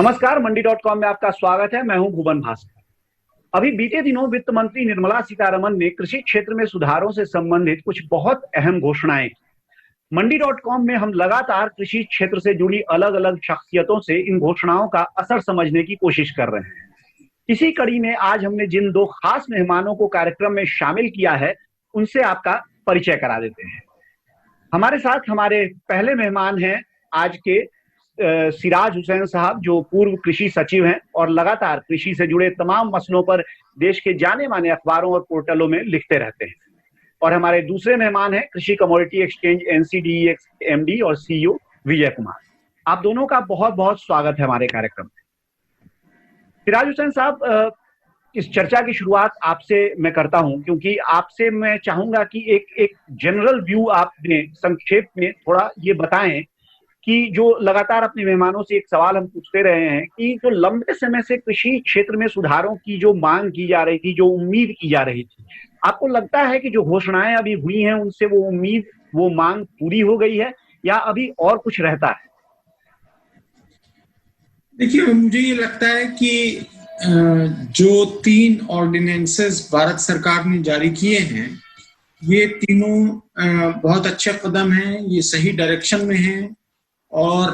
नमस्कार, मंडी.com में आपका स्वागत है। मैं हूं भुवन भास्कर। अभी बीते दिनों वित्त मंत्री निर्मला सीतारमण ने कृषि क्षेत्र में सुधारों से संबंधित कुछ बहुत अहम घोषणाएं की। मंडी.com में हम लगातार कृषि क्षेत्र से जुड़ी अलग अलग शख्सियतों से इन घोषणाओं का असर समझने की कोशिश कर रहे हैं। इसी कड़ी में आज हमने जिन दो खास मेहमानों को कार्यक्रम में शामिल किया है, उनसे आपका परिचय करा देते हैं। हमारे साथ हमारे पहले मेहमान हैं आज के सिराज हुसैन साहब, जो पूर्व कृषि सचिव हैं और लगातार कृषि से जुड़े तमाम मसलों पर देश के जाने माने अखबारों और पोर्टलों में लिखते रहते हैं। और हमारे दूसरे मेहमान हैं कृषि कमोडिटी एक्सचेंज NCDE MD और CEO विजय कुमार। आप दोनों का बहुत बहुत स्वागत है हमारे कार्यक्रम में। सिराज हुसैन साहब, इस चर्चा की शुरुआत आपसे मैं करता हूं, क्योंकि आपसे मैं चाहूंगा कि एक जनरल व्यू आपने संक्षेप में थोड़ा ये बताएं कि जो लगातार अपने मेहमानों से एक सवाल हम पूछते रहे हैं कि जो लंबे समय से कृषि क्षेत्र में सुधारों की जो मांग की जा रही थी, जो उम्मीद की जा रही थी, आपको लगता है कि जो घोषणाएं अभी हुई हैं उनसे वो उम्मीद, वो मांग पूरी हो गई है या अभी और कुछ रहता है? देखिए, मुझे ये लगता है कि जो 3 ऑर्डिनेंसेस भारत सरकार ने जारी किए हैं, ये तीनों बहुत अच्छे कदम हैं, ये सही डायरेक्शन में हैं और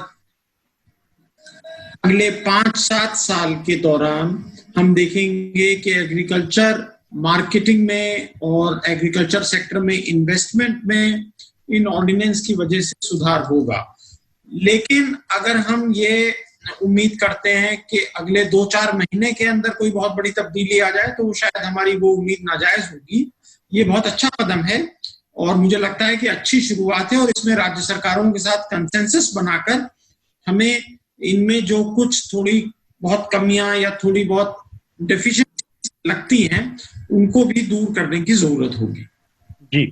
अगले 5-7 साल के दौरान हम देखेंगे कि एग्रीकल्चर मार्केटिंग में और एग्रीकल्चर सेक्टर में इन्वेस्टमेंट में इन ऑर्डिनेंस की वजह से सुधार होगा। लेकिन अगर हम ये उम्मीद करते हैं कि अगले 2-4 महीने के अंदर कोई बहुत बड़ी तब्दीली आ जाए, तो शायद हमारी वो उम्मीद नाजायज होगी। ये बहुत अच्छा कदम है और मुझे लगता है कि अच्छी शुरुआत है और इसमें राज्य सरकारों के साथ कंसेंसस बनाकर हमें इनमें जो कुछ थोड़ी बहुत कमियां या थोड़ी बहुत डेफिशिएंसी लगती हैं, उनको भी दूर करने की जरूरत होगी। जी,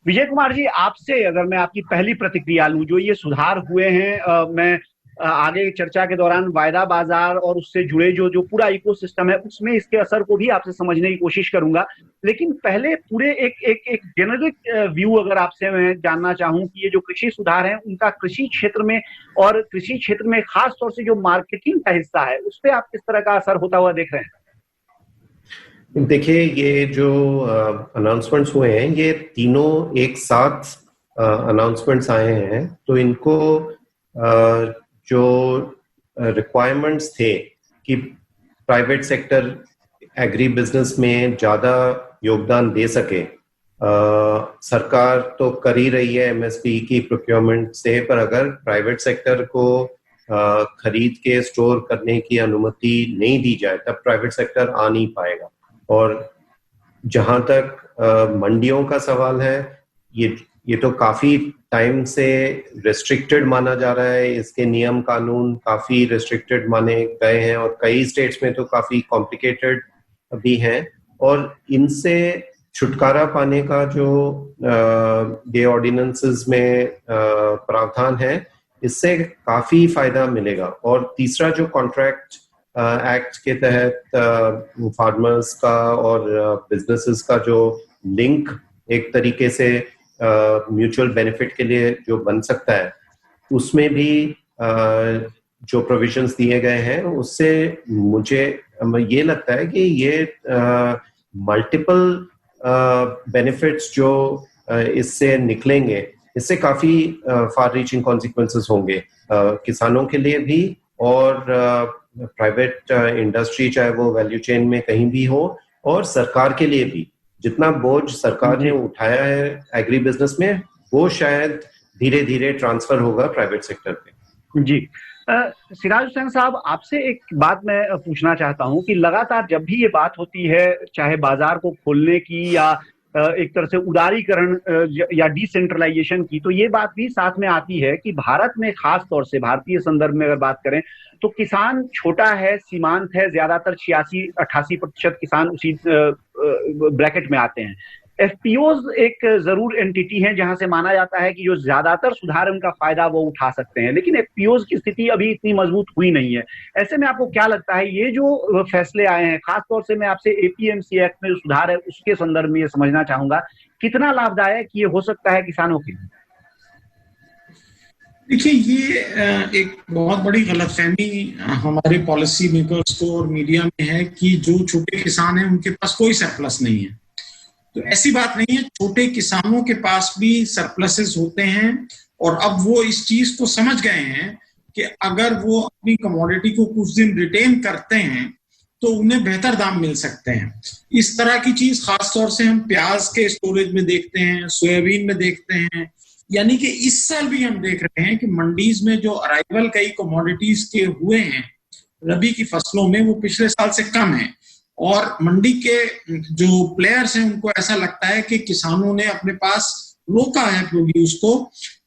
विजय कुमार जी, आपसे अगर मैं आपकी पहली प्रतिक्रिया लूं, जो ये सुधार हुए हैं, मैं आगे चर्चा के दौरान वायदा बाजार और उससे जुड़े जो जो पूरा इकोसिस्टम है उसमें इसके असर को भी आपसे समझने की कोशिश करूंगा। लेकिन पहले पूरे एक जेनेरिक व्यू अगर आपसे मैं जानना चाहूं कि ये जो कृषि सुधार है उनका कृषि क्षेत्र में और कृषि क्षेत्र में खास तौर से जो मार्केटिंग का हिस्सा है उस पर आप किस तरह का असर होता हुआ देख रहे हैं? देखिए, ये जो अनाउंसमेंट्स हुए हैं, ये तीनों एक साथ अनाउंसमेंट्स आए हैं, तो इनको जो रिक्वायरमेंट्स थे कि प्राइवेट सेक्टर एग्री बिजनेस में ज़्यादा योगदान दे सके, सरकार तो कर ही रही है MSP की प्रोक्योरमेंट से, पर अगर प्राइवेट सेक्टर को खरीद के स्टोर करने की अनुमति नहीं दी जाए तब प्राइवेट सेक्टर आ नहीं पाएगा। और जहां तक मंडियों का सवाल है, ये तो काफी टाइम से रेस्ट्रिक्टेड माना जा रहा है। इसके नियम कानून काफी रेस्ट्रिक्टेड माने गए हैं और कई स्टेट्स में तो काफी कॉम्प्लिकेटेड भी हैं। और इनसे छुटकारा पाने का जो ये ऑर्डिनेंसेस में प्रावधान है, इससे काफी फायदा मिलेगा। और तीसरा जो कॉन्ट्रैक्ट एक्ट के तहत फार्मर्स का और बिजनेसेस का जो लिंक एक तरीके से म्यूचुअल बेनिफिट के लिए जो बन सकता है, उसमें भी जो प्रोविजंस दिए गए हैं, उससे मुझे ये लगता है कि ये मल्टीपल बेनिफिट्स जो इससे निकलेंगे, इससे काफी फार रीचिंग कॉन्सिक्वेंसेस होंगे किसानों के लिए भी और प्राइवेट इंडस्ट्री, चाहे वो वैल्यू चेन में कहीं भी हो, और सरकार के लिए भी। जितना बोझ सरकार ने उठाया है एग्री बिजनेस में, वो शायद धीरे धीरे ट्रांसफर होगा प्राइवेट सेक्टर पे। जी, सिराज हुसैन साहब, आपसे एक बात मैं पूछना चाहता हूं कि लगातार जब भी ये बात होती है, चाहे बाजार को खोलने की या एक तरह से उदारीकरण या डिसेंट्रलाइजेशन की, तो ये बात भी साथ में आती है कि भारत में, खास तौर से भारतीय संदर्भ में अगर बात करें, तो किसान छोटा है, सीमांत है, ज्यादातर 86-88% किसान उसी ब्रैकेट में आते हैं। FPOs एक जरूर एंटिटी है जहां से माना जाता है कि जो ज्यादातर सुधार उनका फायदा वो उठा सकते हैं, लेकिन FPOs की स्थिति अभी इतनी मजबूत हुई नहीं है। ऐसे में आपको क्या लगता है, ये जो फैसले आए हैं, खासतौर से मैं आपसे APMC एक्ट में जो सुधार है उसके संदर्भ में ये समझना चाहूंगा, कितना लाभदायक ये हो सकता है किसानों के लिए? देखिए, ये एक बहुत बड़ी गलतफहमी हमारे पॉलिसी मेकर्स को और मीडिया में है कि जो छोटे किसान हैं उनके पास कोई सरप्लस नहीं है। तो ऐसी बात नहीं है, छोटे किसानों के पास भी सरप्लसेस होते हैं और अब वो इस चीज को समझ गए हैं कि अगर वो अपनी कमोडिटी को कुछ दिन रिटेन करते हैं तो उन्हें बेहतर दाम मिल सकते हैं। इस तरह की चीज खासतौर से हम प्याज के स्टोरेज में देखते हैं, सोयाबीन में देखते हैं। यानी कि इस साल भी हम देख रहे हैं कि मंडीज में जो अराइवल कई कमोडिटीज के हुए हैं रबी की फसलों में, वो पिछले साल से कम है। और मंडी के जो प्लेयर्स हैं उनको ऐसा लगता है कि किसानों ने अपने पास रोका है प्रोड्यूस को,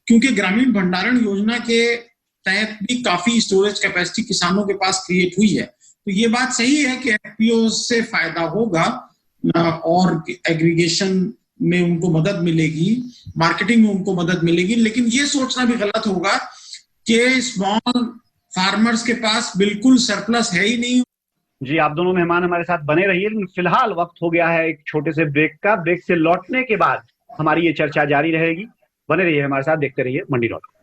क्योंकि ग्रामीण भंडारण योजना के तहत भी काफी स्टोरेज कैपेसिटी किसानों के पास क्रिएट हुई है। तो ये बात सही है कि एफपीओ से फायदा होगा और एग्रीगेशन में उनको मदद मिलेगी, मार्केटिंग में उनको मदद मिलेगी, लेकिन ये सोचना भी गलत होगा कि स्मॉल फार्मर्स के पास बिल्कुल सरप्लस है ही नहीं। जी, आप दोनों मेहमान हमारे साथ बने रहिए, लेकिन फिलहाल वक्त हो गया है एक छोटे से ब्रेक का। ब्रेक से लौटने के बाद हमारी ये चर्चा जारी रहेगी। बने रहिए हमारे साथ, देखते रहिए मंडी.com।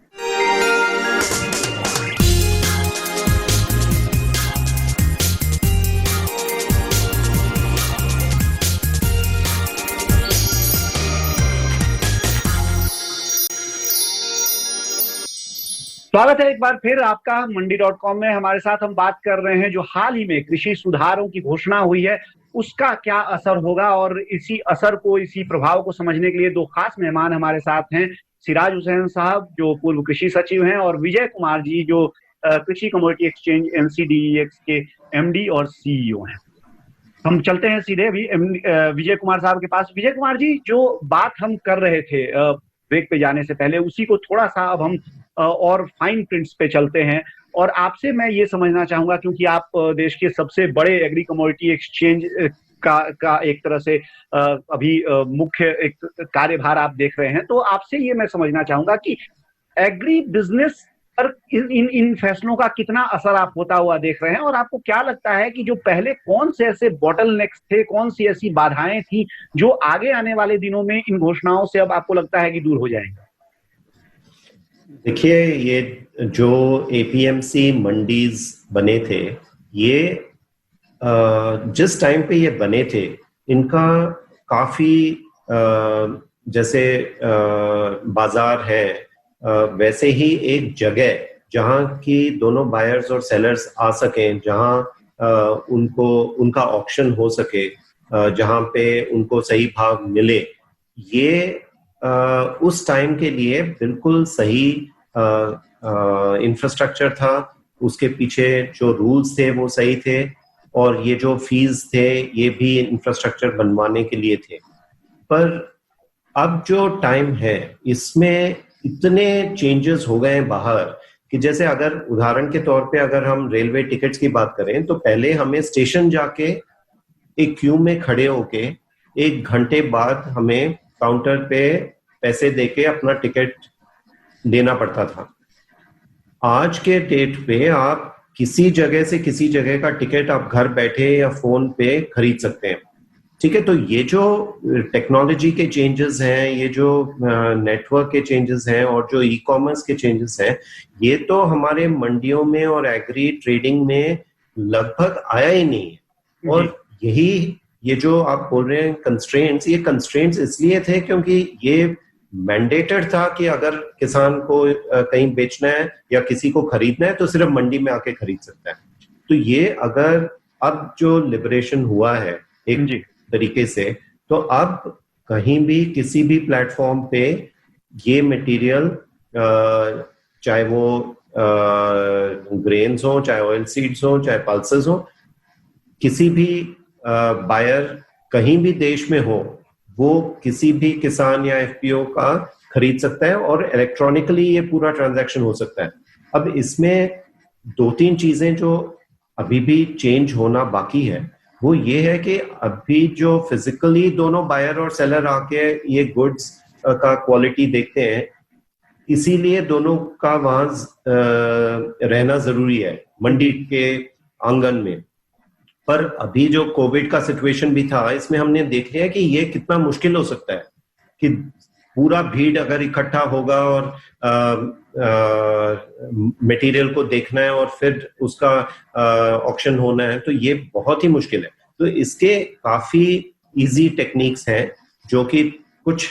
स्वागत है एक बार फिर आपका मंडी.com में। हमारे साथ हम बात कर रहे हैं जो हाल ही में कृषि सुधारों की घोषणा हुई है उसका क्या असर होगा, और इसी असर को, इसी प्रभाव को समझने के लिए दो खास मेहमान हमारे साथ हैं। सिराज हुसैन साहब जो पूर्व कृषि सचिव हैं, और विजय कुमार जी जो कृषि कमोडिटी एक्सचेंज NCDEX के MD और CEO हैं। हम चलते हैं सीधे अभी विजय कुमार साहब के पास। विजय कुमार जी, जो बात हम कर रहे थे ब्रेक पे जाने से पहले, उसी को थोड़ा सा अब हम और फाइन प्रिंट्स पे चलते हैं। और आपसे मैं ये समझना चाहूंगा, क्योंकि आप देश के सबसे बड़े एग्री कमोडिटी एक्सचेंज का एक तरह से अभी मुख्य एक कार्यभार आप देख रहे हैं, तो आपसे ये मैं समझना चाहूंगा कि एग्री बिजनेस पर इन फैसलों का कितना असर आप होता हुआ देख रहे हैं, और आपको क्या लगता है कि जो पहले कौन से ऐसे बॉटलनेक्स थे, कौन सी ऐसी बाधाएं थी जो आगे आने वाले दिनों में इन घोषणाओं से अब आपको लगता है कि दूर हो जाएंगे? देखिए, ये जो APMC मंडीज बने थे, ये जिस टाइम पे ये बने थे, इनका काफी जैसे बाजार है, वैसे ही एक जगह जहां की दोनों बायर्स और सेलर्स आ सकें, जहां उनका ऑक्शन हो सके, जहां पे उनको सही भाव मिले, ये उस टाइम के लिए बिल्कुल सही इंफ्रास्ट्रक्चर था। उसके पीछे जो रूल्स थे वो सही थे, और ये जो फीस थे ये भी इंफ्रास्ट्रक्चर बनवाने के लिए थे। पर अब जो टाइम है, इसमें इतने चेंजेस हो गए हैं बाहर कि जैसे अगर उदाहरण के तौर पे अगर हम रेलवे टिकट्स की बात करें, तो पहले हमें स्टेशन जाके एक क्यू में खड़े होके 1 घंटे बाद हमें काउंटर पे पैसे देके अपना टिकट लेना पड़ता था। आज के डेट पे आप किसी जगह से किसी जगह का टिकट आप घर बैठे या फोन पे खरीद सकते हैं। ठीक है, तो ये जो टेक्नोलॉजी के चेंजेस हैं, ये जो नेटवर्क के चेंजेस हैं, और जो ई-कॉमर्स के चेंजेस हैं, ये तो हमारे मंडियों में और एग्री ट्रेडिंग में लगभग आया ही नहीं है। और यही ये जो आप बोल रहे हैं कंस्ट्रेंट्स, ये कंस्ट्रेंट्स इसलिए थे क्योंकि ये मैंडेटेड था कि अगर किसान को कहीं बेचना है या किसी को खरीदना है तो सिर्फ मंडी में आके खरीद सकता है। तो ये अगर अब जो लिबरेशन हुआ है एक तरीके से, तो अब कहीं भी किसी भी प्लेटफॉर्म पे ये मटेरियल, चाहे वो ग्रेन्स हो, चाहे ऑयल सीड्स हो, चाहे पल्सेस हो, किसी भी बायर कहीं भी देश में हो, वो किसी भी किसान या FPO का खरीद सकता है, और इलेक्ट्रॉनिकली ये पूरा ट्रांजैक्शन हो सकता है। अब इसमें 2-3 चीजें जो अभी भी चेंज होना बाकी है, वो ये है कि अभी जो फिजिकली दोनों बायर और सेलर आके ये गुड्स का क्वालिटी देखते हैं, इसीलिए दोनों का वहां रहना जरूरी है मंडी के आंगन में। पर अभी जो कोविड का सिचुएशन भी था, इसमें हमने देख लिया कि ये कितना मुश्किल हो सकता है कि पूरा भीड़ अगर इकट्ठा होगा और मटेरियल को देखना है और फिर उसका ऑक्शन होना है, तो ये बहुत ही मुश्किल है। तो इसके काफी इजी टेक्निक्स हैं जो कि कुछ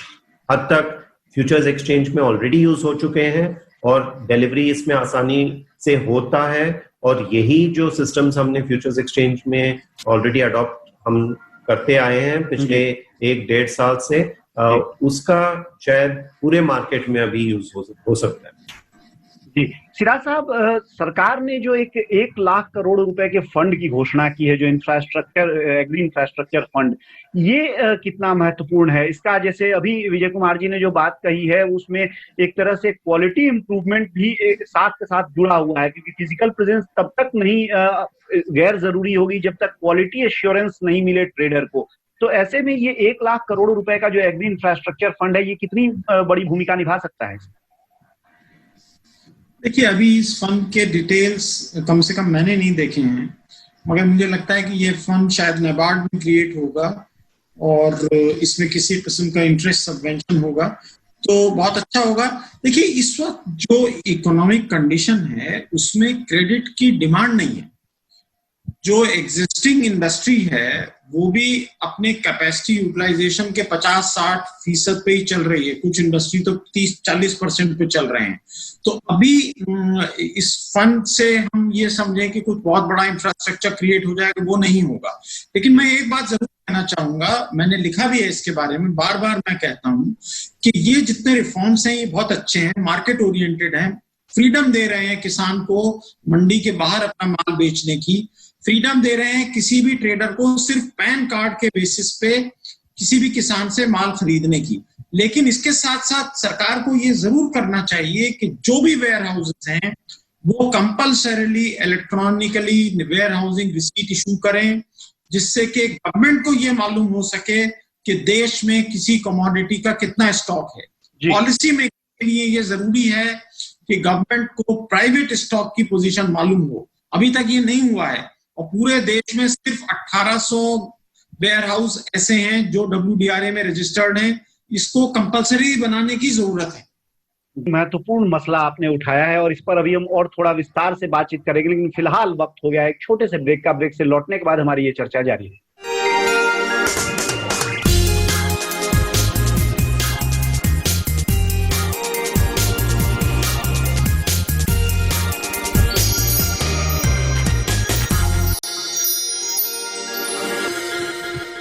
हद तक फ्यूचर्स एक्सचेंज में ऑलरेडी यूज हो चुके हैं और डिलीवरी इसमें आसानी से होता है। और यही जो सिस्टम्स हमने फ्यूचर्स एक्सचेंज में ऑलरेडी अडॉप्ट हम करते आए हैं पिछले 1-1.5 साल से, उसका शायद पूरे मार्केट में अभी यूज हो सकता है। जी सिराज साहब, सरकार ने जो 1 लाख करोड़ रुपए के फंड की घोषणा की है, जो एग्री इंफ्रास्ट्रक्चर फंड, ये कितना महत्वपूर्ण है? इसका जैसे अभी विजय कुमार जी ने जो बात कही है उसमें एक तरह से क्वालिटी इंप्रूवमेंट भी साथ के साथ जुड़ा हुआ है, क्योंकि फिजिकल प्रेजेंस तब तक नहीं गैर जरूरी होगी जब तक क्वालिटी एश्योरेंस नहीं मिले ट्रेडर को। तो ऐसे में ये 1 लाख करोड़ रुपए का जो एग्री इंफ्रास्ट्रक्चर फंड है, ये कितनी बड़ी भूमिका निभा सकता है? देखिए, अभी इस फंड के डिटेल्स कम से कम मैंने नहीं देखे हैं, मगर मुझे लगता है कि ये फंड शायद नाबार्ड में क्रिएट होगा और इसमें किसी किस्म का इंटरेस्ट सबवेंशन होगा तो बहुत अच्छा होगा। देखिए, इस वक्त जो इकोनॉमिक कंडीशन है उसमें क्रेडिट की डिमांड नहीं है। जो एग्जिस्टिंग इंडस्ट्री है वो भी अपने कैपेसिटी यूटिलाइजेशन के 50-60% पे ही चल रही है, कुछ इंडस्ट्री तो 30-40% पे चल रहे हैं। तो अभी इस फंड से हम ये समझें कि कुछ बहुत बड़ा इंफ्रास्ट्रक्चर क्रिएट हो जाएगा, वो नहीं होगा। लेकिन मैं एक बात जरूर कहना चाहूंगा, मैंने लिखा भी है इसके बारे में, बार बार मैं कहता हूं कि ये जितने रिफॉर्म्स हैं ये बहुत अच्छे हैं, मार्केट ओरिएंटेड हैं, फ्रीडम दे रहे हैं किसान को मंडी के बाहर अपना माल बेचने की, फ्रीडम दे रहे हैं किसी भी ट्रेडर को सिर्फ पैन कार्ड के बेसिस पे किसी भी किसान से माल खरीदने की। लेकिन इसके साथ साथ सरकार को ये जरूर करना चाहिए कि जो भी वेयर हाउसेस हैं वो compulsorily electronically warehousing receipt issue करें, जिससे कि गवर्नमेंट को ये मालूम हो सके कि देश में किसी कमोडिटी का कितना स्टॉक है। पॉलिसी मेकिंग के लिए ये जरूरी है कि गवर्नमेंट को प्राइवेट स्टॉक की पोजीशन मालूम हो। अभी तक ये नहीं हुआ है और पूरे देश में सिर्फ 1800 वेयर हाउस ऐसे हैं जो WDRA में रजिस्टर्ड हैं। इसको कंपलसरी बनाने की जरूरत है। महत्वपूर्ण मसला आपने उठाया है और इस पर अभी हम और थोड़ा विस्तार से बातचीत करेंगे, लेकिन फिलहाल वक्त हो गया है एक छोटे से ब्रेक का। ब्रेक से लौटने के बाद हमारी ये चर्चा जारी है।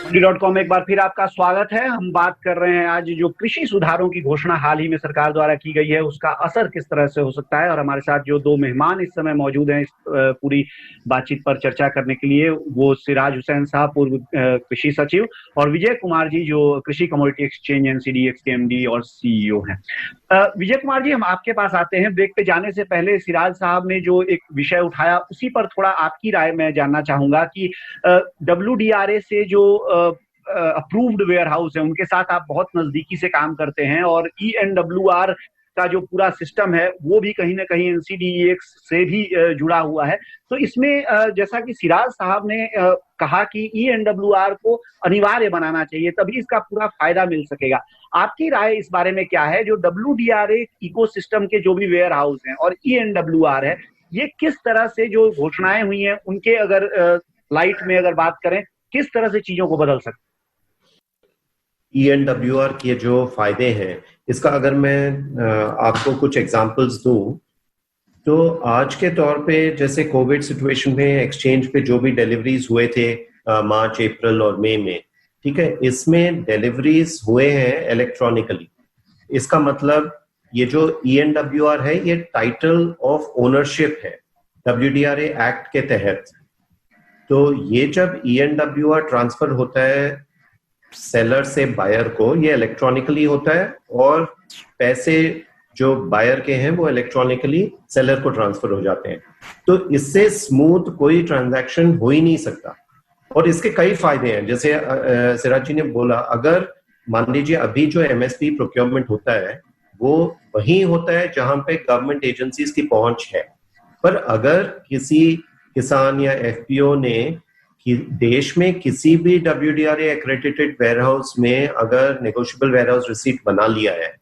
मंडी.com एक बार फिर आपका स्वागत है। हम बात कर रहे हैं आज जो कृषि सुधारों की घोषणा हाल ही में सरकार द्वारा की गई है उसका असर किस तरह से हो सकता है। और हमारे साथ जो दो मेहमान इस समय मौजूद हैं इस पूरी बातचीत पर चर्चा करने के लिए, वो सिराज हुसैन साहब, पूर्व कृषि सचिव, और विजय कुमार जी जो कृषि कमोडिटी एक्सचेंज NCDEX के MD और CEO हैं। विजय कुमार जी, हम आपके पास आते हैं। ब्रेक पे जाने से पहले सिराज साहब ने जो एक विषय उठाया उसी पर थोड़ा आपकी राय मैं जानना चाहूंगा कि WDRA से जो अप्रूव्ड वेयर हाउस है उनके साथ आप बहुत नजदीकी से काम करते हैं और ENWR का जो पूरा सिस्टम है वो भी कहीं ना कहीं NCDEX से भी जुड़ा हुआ है। तो इसमें जैसा कि सिराज साहब ने कहा कि ENWR को अनिवार्य बनाना चाहिए, तभी इसका पूरा फायदा मिल सकेगा। आपकी राय इस बारे में क्या है? जो WDRA इकोसिस्टम के जो भी वेयर हाउस हैं और ENWR है, ये किस तरह से जो घोषणाएं हुई हैं उनके अगर लाइट में अगर बात करें, किस तरह से चीजों को बदल सकते? ENWR के जो फायदे हैं, इसका अगर मैं आपको कुछ एग्जांपल्स दूं, तो आज के तौर पे जैसे कोविड सिचुएशन में एक्सचेंज पे जो भी डिलीवरीज हुए थे मार्च, अप्रैल और मई में, ठीक है, इसमें डिलीवरीज हुए हैं इलेक्ट्रॉनिकली। इसका मतलब ये जो ENWR है ये टाइटल ऑफ ओनरशिप है WDRA एक्ट के तहत। तो ये जब ENWR ट्रांसफर होता है सेलर से बायर को, ये इलेक्ट्रॉनिकली होता है और पैसे जो बायर के हैं वो इलेक्ट्रॉनिकली सेलर को ट्रांसफर हो जाते हैं। तो इससे स्मूथ कोई ट्रांजैक्शन हो ही नहीं सकता। और इसके कई फायदे हैं, जैसे सिराज जी ने बोला, अगर मान लीजिए अभी जो MSP प्रोक्योरमेंट होता है वो वहीं होता है जहां पे गवर्नमेंट एजेंसीज की पहुंच है, पर अगर किसी किसान या FPO ने कि देश में किसी भी WDRA एक्रेडिटेड वेयरहाउस में अगर नेगोशिएबल वेयरहाउस रिसीट बना लिया है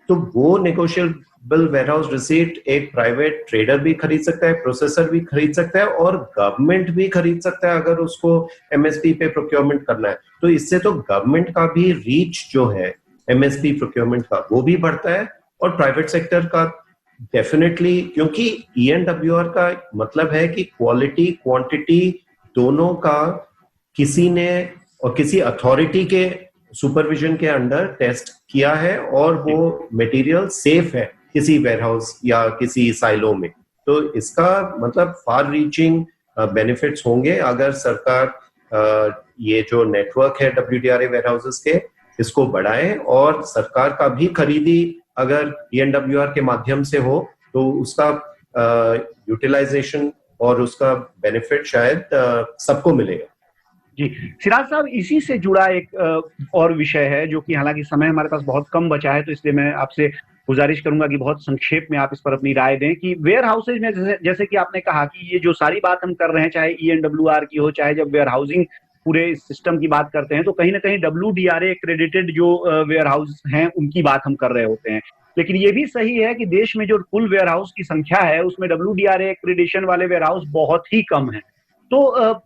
तो वो नेगोशिएबल वेयरहाउस रिसीट एक प्राइवेट ट्रेडर भी खरीद सकता है, प्रोसेसर भी खरीद सकता है और गवर्नमेंट भी खरीद सकता है अगर उसको MSP पे प्रोक्योरमेंट करना है। तो इससे तो गवर्नमेंट का भी रीच जो है MSP प्रोक्योरमेंट का वो भी बढ़ता है और प्राइवेट सेक्टर का डेफिनेटली, क्योंकि ENWR का मतलब है कि क्वालिटी क्वांटिटी दोनों का किसी ने और किसी अथॉरिटी के सुपरविजन के अंडर टेस्ट किया है और वो मटेरियल सेफ है किसी वेयरहाउस या किसी साइलो में। तो इसका मतलब फार रीचिंग बेनिफिट्स होंगे अगर सरकार ये जो नेटवर्क है WDRA वेयरहाउसेस के इसको बढ़ाए और सरकार का भी खरीदी अगर ENWR के माध्यम से हो तो उसका यूटिलाइजेशन और उसका बेनिफिट शायद सबको मिलेगा। जी सिराज साहब, इसी से जुड़ा एक और विषय है जो कि हालांकि समय हमारे पास बहुत कम बचा है, तो इसलिए मैं आपसे गुजारिश करूंगा कि बहुत संक्षेप में आप इस पर अपनी राय दें कि वेयर हाउसेज में जैसे कि आपने कहा कि ये जो सारी बात हम कर रहे हैं, चाहे ENWR की हो, चाहे जब वेयर हाउसिंग पूरे सिस्टम की बात करते हैं तो कहीं ना कहीं WDRA एक्रेडिटेड जो वेयर हाउस हैं उनकी बात हम कर रहे होते हैं। लेकिन ये भी सही है कि देश में जो कुल वेयर हाउस की संख्या है उसमें WDRA एक्रेडिटेशन वाले वेयर हाउस बहुत ही कम है। तो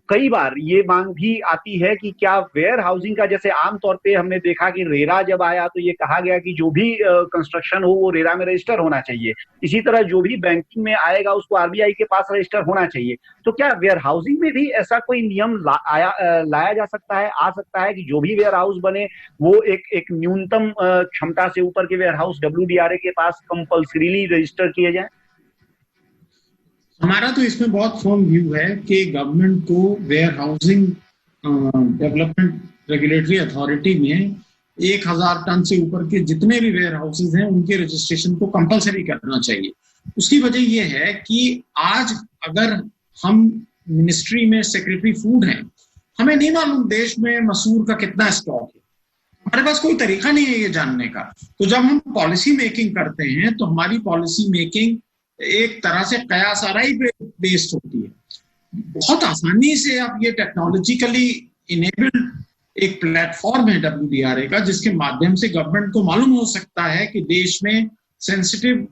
कई बार ये मांग भी आती है कि क्या वेयर हाउसिंग का, जैसे आमतौर पे हमने देखा कि रेरा जब आया तो ये कहा गया कि जो भी कंस्ट्रक्शन हो वो रेरा में रजिस्टर होना चाहिए, इसी तरह जो भी बैंकिंग में आएगा उसको RBI के पास रजिस्टर होना चाहिए। तो क्या वेयर हाउसिंग में भी ऐसा कोई नियम लाया जा सकता है, आ सकता है कि जो भी वेयर हाउस बने वो एक न्यूनतम क्षमता से ऊपर के वेयर हाउस WDRA के पास कंपल्सरीली रजिस्टर किए जाए? हमारा तो इसमें बहुत फर्म व्यू है कि गवर्नमेंट को warehousing development regulatory authority में 1000 टन से ऊपर के जितने भी वेयर हाउसेज हैं उनके रजिस्ट्रेशन को कंपलसरी करना चाहिए। उसकी वजह यह है कि आज अगर हम मिनिस्ट्री में सेक्रेटरी फूड हैं, हमें नहीं मालूम देश में मसूर का कितना स्टॉक है, हमारे पास कोई तरीका नहीं है ये जानने का। तो जब हम पॉलिसी मेकिंग करते हैं तो हमारी पॉलिसी मेकिंग एक तरह से कयास आराई पे बेस्ड होती है। बहुत आसानी से आप ये टेक्नोलॉजिकली इनेबल्ड एक प्लेटफॉर्म है WDRA का, जिसके माध्यम से गवर्नमेंट को मालूम हो सकता है कि देश में सेंसिटिव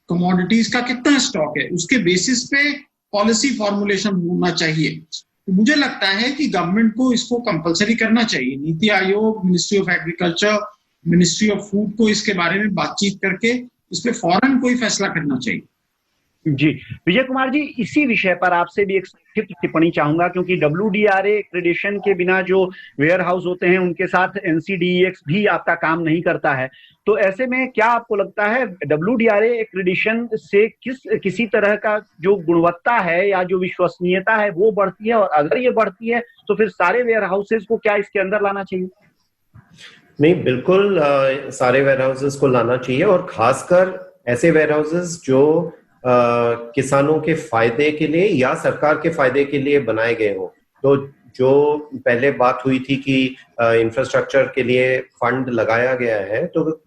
कमोडिटीज का कितना स्टॉक है, उसके बेसिस पे पॉलिसी फॉर्मुलेशन होना चाहिए। तो मुझे लगता है कि गवर्नमेंट को इसको कंपलसरी करना चाहिए। NITI Aayog, ministry of agriculture, ministry of food को इसके बारे में बातचीत करके इस पे फौरन कोई फैसला करना चाहिए। जी विजय कुमार जी, इसी विषय पर आपसे भी एक संक्षिप्त टिप्पणी चाहूंगा, क्योंकि WDRA एक्रेडिटेशन के बिना जो वेयर हाउस होते हैं उनके साथ NCDEX भी आपका काम नहीं करता है। तो ऐसे में क्या आपको लगता है WDRA एक्रेडिटेशन से किसी तरह का जो गुणवत्ता है या जो विश्वसनीयता है वो बढ़ती है, और अगर ये बढ़ती है तो फिर सारे वेयर हाउसेज को क्या इसके अंदर लाना चाहिए? नहीं, बिल्कुल सारे वेयर हाउसेज को लाना चाहिए और खासकर ऐसे वेयर हाउसेज जो किसानों के फायदे के लिए या सरकार के फायदे के लिए बनाए गए हो। तो जो पहले बात हुई थी कि इंफ्रास्ट्रक्चर के लिए फंड लगाया गया है, तो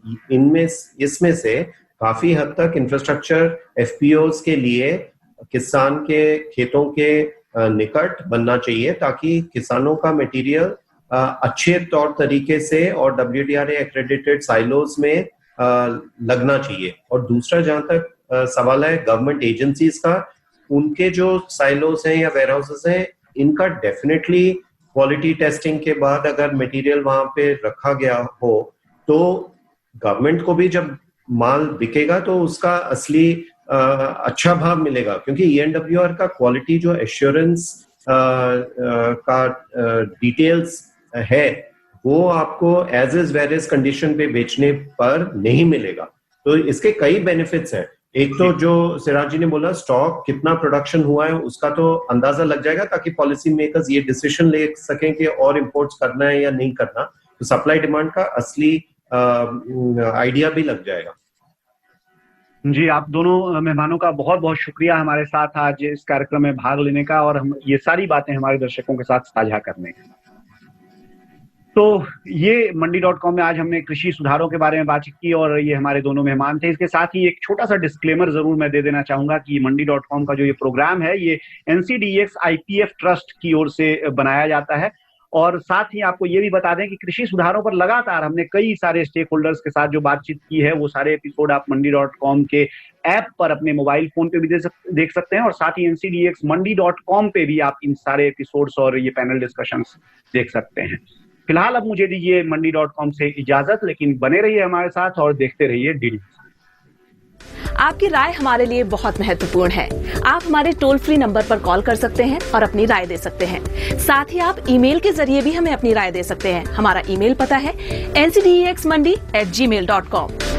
इसमें से काफी हद तक इंफ्रास्ट्रक्चर FPOs के लिए किसान के खेतों के निकट बनना चाहिए ताकि किसानों का मटेरियल अच्छे तौर तरीके से और WDRA एक्रेडिटेड साइलोज में लगना चाहिए। और दूसरा, जहां तक सवाल है गवर्नमेंट एजेंसीज का, उनके जो साइलोस हैं या वेयरहाउसेस हैं, इनका डेफिनेटली क्वालिटी टेस्टिंग के बाद अगर मटेरियल वहां पे रखा गया हो तो गवर्नमेंट को भी जब माल बिकेगा तो उसका असली अच्छा भाव मिलेगा, क्योंकि ENWR का क्वालिटी जो एश्योरेंस का डिटेल्स है वो आपको एज इज वेरियस कंडीशन पे बेचने पर नहीं मिलेगा। तो इसके कई बेनिफिट्स हैं। एक तो जो सिराज जी ने बोला, स्टॉक कितना प्रोडक्शन हुआ है उसका तो अंदाजा लग जाएगा ताकि पॉलिसी मेकर्स ये डिसीजन ले सकें कि और इंपोर्ट्स करना है या नहीं करना। तो सप्लाई डिमांड का असली आइडिया भी लग जाएगा। जी, आप दोनों मेहमानों का बहुत बहुत शुक्रिया हमारे साथ आज इस कार्यक्रम में भाग लेने का और हम ये सारी बातें हमारे दर्शकों के साथ साझा करने का। तो ये मंडी.com में आज हमने कृषि सुधारों के बारे में बातचीत की और ये हमारे दोनों मेहमान थे। इसके साथ ही एक छोटा सा डिस्क्लेमर जरूर मैं दे देना चाहूंगा कि मंडी.com का जो ये प्रोग्राम है ये NCDEX IPF ट्रस्ट की ओर से बनाया जाता है। और साथ ही आपको ये भी बता दें कि कृषि सुधारों पर लगातार हमने कई सारे स्टेक होल्डर्स के साथ जो बातचीत की है वो सारे एपिसोड आप मंडी.com के ऐप पर अपने मोबाइल फोन पे भी देख सकते हैं और साथ ही NCDEX मंडी.com पे भी आप इन सारे एपिसोड्स और ये पैनल डिस्कशंस देख सकते हैं। फिलहाल अब मुझे दीजिए मंडी.com से इजाजत, लेकिन बने रहिए हमारे साथ और देखते रहिए डीडी। आपकी राय हमारे लिए बहुत महत्वपूर्ण है। आप हमारे टोल फ्री नंबर पर कॉल कर सकते हैं और अपनी राय दे सकते हैं। साथ ही आप ईमेल के जरिए भी हमें अपनी राय दे सकते हैं। हमारा ईमेल पता है ncdexmandi@gmail.com।